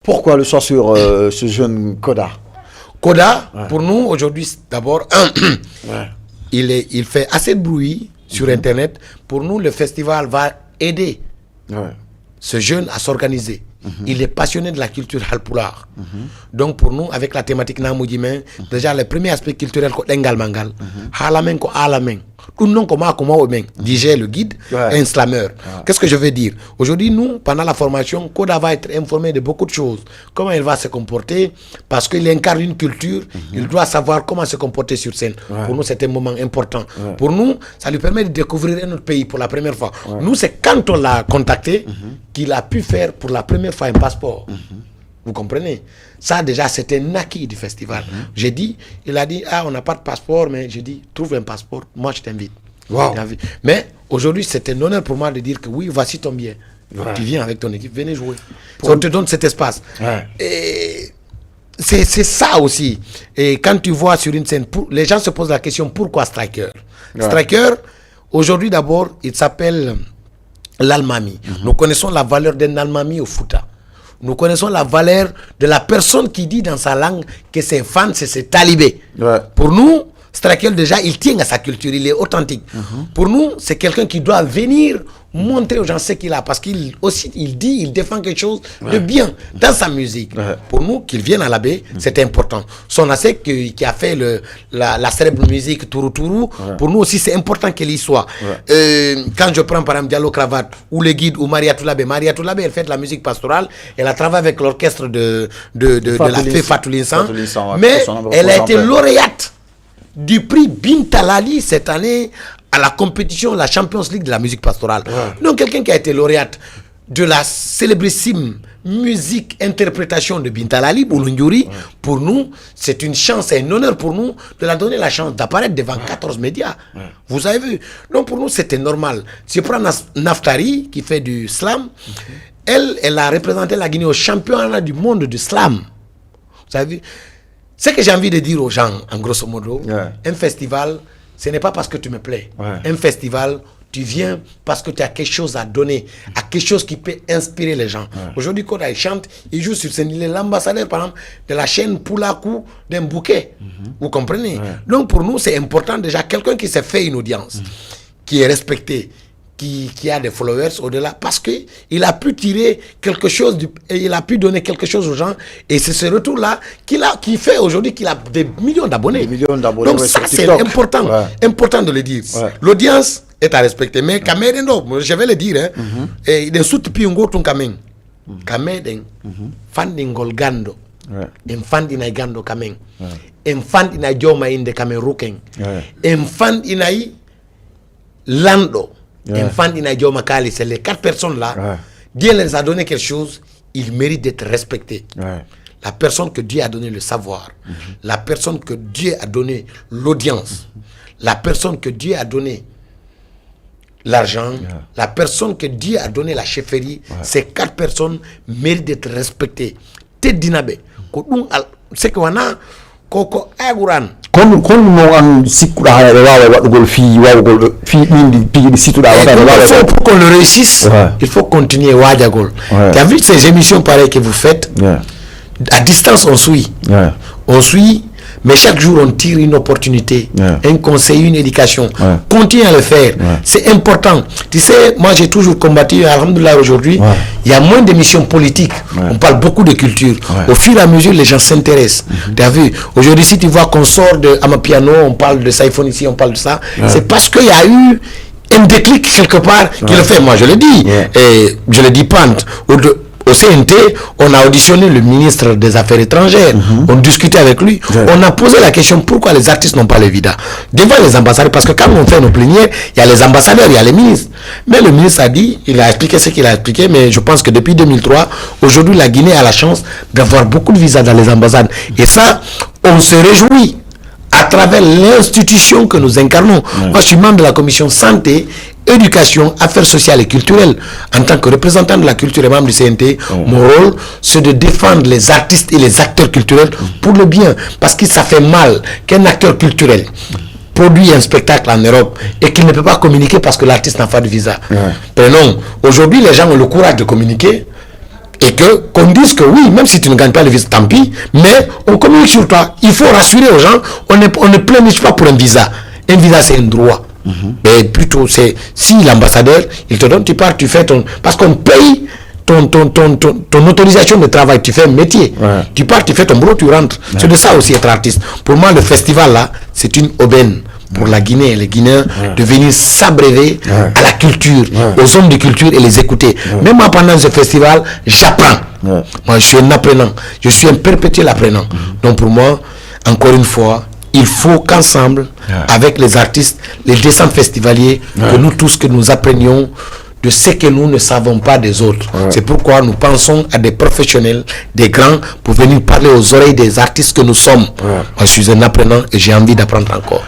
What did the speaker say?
Pourquoi le choix sur ce jeune Koda? Koda, pour nous, aujourd'hui, d'abord, il fait assez de bruit sur Internet. Pour nous, le festival va aider ce jeune à s'organiser. Il est passionné de la culture halpulaar. Donc pour nous, avec la thématique Namoudjimé, déjà le premier aspect culturel, Dengal Mangal, Halamen ko Alamen, DJ le guide, un slammer. Qu'est-ce que je veux dire? Aujourd'hui, nous, pendant la formation, Koda va être informé de beaucoup de choses. Comment il va se comporter, parce qu'il incarne une culture, il doit savoir comment se comporter sur scène. Pour nous, c'est un moment important. Pour nous, ça lui permet de découvrir un autre pays pour la première fois. Nous, c'est quand on l'a contacté qu'il a pu faire pour la première fois un passeport. Vous comprenez? Ça, déjà, c'est un acquis du festival. J'ai dit, il a dit, on n'a pas de passeport, mais j'ai dit, trouve un passeport, moi je t'invite. Mais aujourd'hui, c'est un honneur pour moi de dire que oui, voici ton billet. Tu viens avec ton équipe, venez jouer. On te donne cet espace. Et c'est ça aussi. Et quand tu vois sur une scène, les gens se posent la question, pourquoi Striker? Striker, aujourd'hui d'abord, il s'appelle l'Almami. Nous connaissons la valeur d'un Almami au Fouta. Nous connaissons la valeur de la personne qui dit dans sa langue que ses fans, c'est ses talibés. Pour nous, Striker, déjà, il tient à sa culture, il est authentique. Pour nous, c'est quelqu'un qui doit venir montrer aux gens ce qu'il a, parce qu'il aussi, il défend quelque chose de bien dans sa musique. Pour nous, qu'il vienne à la baie, c'est important. Son ASEC qui a fait la célèbre musique Tourou Tourou, pour nous aussi, c'est important qu'il y soit. Quand je prends par exemple Diallo Cravate, ou le guide, ou Maria Toulabé, elle fait de la musique pastorale, elle a travaillé avec l'orchestre de la fée Fatou Linsan, mais elle a été lauréate du prix Bintalali cette année à la compétition, la Champions League de la musique pastorale. Donc quelqu'un qui a été lauréate de la célébrissime musique interprétation de Bintalali Boulunjuri, pour nous, c'est une chance et un honneur pour nous de la donner la chance d'apparaître devant 14 médias. Vous avez vu? Donc pour nous, c'était normal. Si je prends Naftari, qui fait du slam, elle a représenté la Guinée au championnat du monde du slam. Vous avez vu? Ce que j'ai envie de dire aux gens, en grosso modo, un festival, ce n'est pas parce que tu me plais. Un festival, tu viens parce que tu as quelque chose à donner, à quelque chose qui peut inspirer les gens. Aujourd'hui, quand il chante, il joue sur scène. Il est l'ambassadeur, par exemple, de la chaîne Poulakou d'un bouquet. Vous comprenez? Donc, pour nous, c'est important déjà, quelqu'un qui s'est fait une audience, qui est respecté, qui a des followers au-delà, parce qu'il a pu tirer quelque chose, il a pu donner quelque chose aux gens, et c'est ce retour-là qui fait aujourd'hui qu'il a des millions d'abonnés. Donc ça, c'est important, important de le dire. L'audience est à respecter, mais je vais le dire, et des sous-tipis ton kamen, kamen, fandingol gando, en fandina gando kamen, en fandina joma inde kamen ruken, en fandina lando. C'est les 4 personnes-là. Dieu les a donné quelque chose, ils méritent d'être respectés. La personne que Dieu a donné le savoir, la personne que Dieu a donné l'audience, la personne que Dieu a donné l'argent, la personne que Dieu a donné la chefferie, ces 4 personnes méritent d'être respectées. C'est que Koko Aguran. Il faut pour qu'on le réussisse, il faut continuer Wadjagol. Tu as vu ces émissions pareilles que vous faites? À distance, on suit. On suit, mais chaque jour, on tire une opportunité, un conseil, une éducation. Continuez à le faire. C'est important. Tu sais, moi, j'ai toujours combattu, alhamdoulilah, aujourd'hui, il y a moins d'émissions politiques. On parle beaucoup de culture. Au fur et à mesure, les gens s'intéressent. Tu as vu? Aujourd'hui, si tu vois qu'on sort de Amapiano, on parle de Saïfon ici, on parle de ça, c'est parce qu'il y a eu un déclic quelque part qui le fait. Moi, je le dis. Et je le dis pas. Au CNT, on a auditionné le ministre des Affaires étrangères. On discutait avec lui. On a posé la question pourquoi les artistes n'ont pas les visas devant les ambassadeurs. Parce que quand on fait nos plénières, il y a les ambassadeurs, il y a les ministres. Mais le ministre a dit, il a expliqué ce qu'il a expliqué, mais je pense que depuis 2003, aujourd'hui, la Guinée a la chance d'avoir beaucoup de visas dans les ambassades. Et ça, on se réjouit à travers l'institution que nous incarnons. Moi, je suis membre de la commission santé, éducation, affaires sociales et culturelles. En tant que représentant de la culture et membre du CNT, mon rôle, c'est de défendre les artistes et les acteurs culturels pour le bien. Parce que ça fait mal qu'un acteur culturel produit un spectacle en Europe et qu'il ne peut pas communiquer parce que l'artiste n'a pas de visa. Prenons, aujourd'hui, les gens ont le courage de communiquer. Et qu'on dise que oui, même si tu ne gagnes pas le visa, tant pis, mais on communique sur toi. Il faut rassurer aux gens, on ne pleurniche pas pour un visa. Un visa, c'est un droit. Mais plutôt, c'est si l'ambassadeur, il te donne, tu pars, tu fais ton... Parce qu'on paye ton autorisation de travail, tu fais un métier. Tu pars, tu fais ton boulot, tu rentres. C'est de ça aussi être artiste. Pour moi, le festival, là, c'est une aubaine pour la Guinée et les Guinéens de venir s'abreuver à la culture, aux hommes de culture et les écouter. Même moi, pendant ce festival, j'apprends. Moi, je suis un apprenant. Je suis un perpétuel apprenant. Donc pour moi, encore une fois, il faut qu'ensemble, avec les artistes, les descentes festivaliers, que nous tous, que nous apprenions de ce que nous ne savons pas des autres. C'est pourquoi nous pensons à des professionnels, des grands, pour venir parler aux oreilles des artistes que nous sommes. Moi, je suis un apprenant et j'ai envie d'apprendre encore.